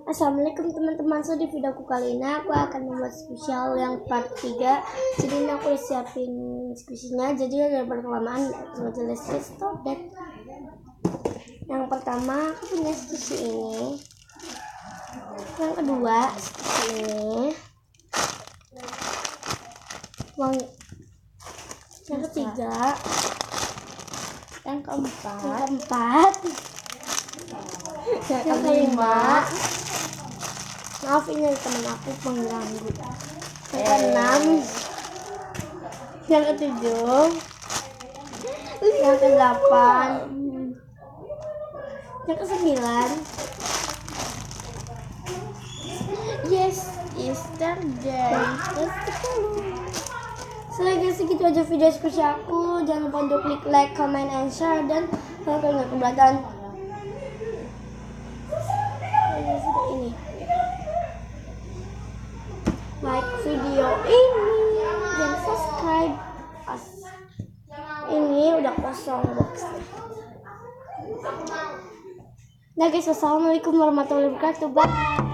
Assalamualaikum teman-teman. So di videoku kali ini aku akan membuat spesial yang part 3. Jadi ini aku udah siapin skripsinya, jadi daripada kelamaan let's stop that. Yang pertama aku punya skripsi ini, yang kedua skripsi ini, yang ketiga, yang keempat, yang kelima. Maaf, ini teman aku pengganggu. Yang keenam, yang ketujuh, yang kedelapan, yang kesembilan. Yes, yesterday. Yang ke-10. Guys, segitu aja video skripsi aku. Jangan lupa untuk klik like, comment, and share. Dan kalau kalian nggak keberatan ini, like video ini dan subscribe. Ini udah kosong boxnya. Nah guys, wassalamualaikum warahmatullahi wabarakatuh. Bye.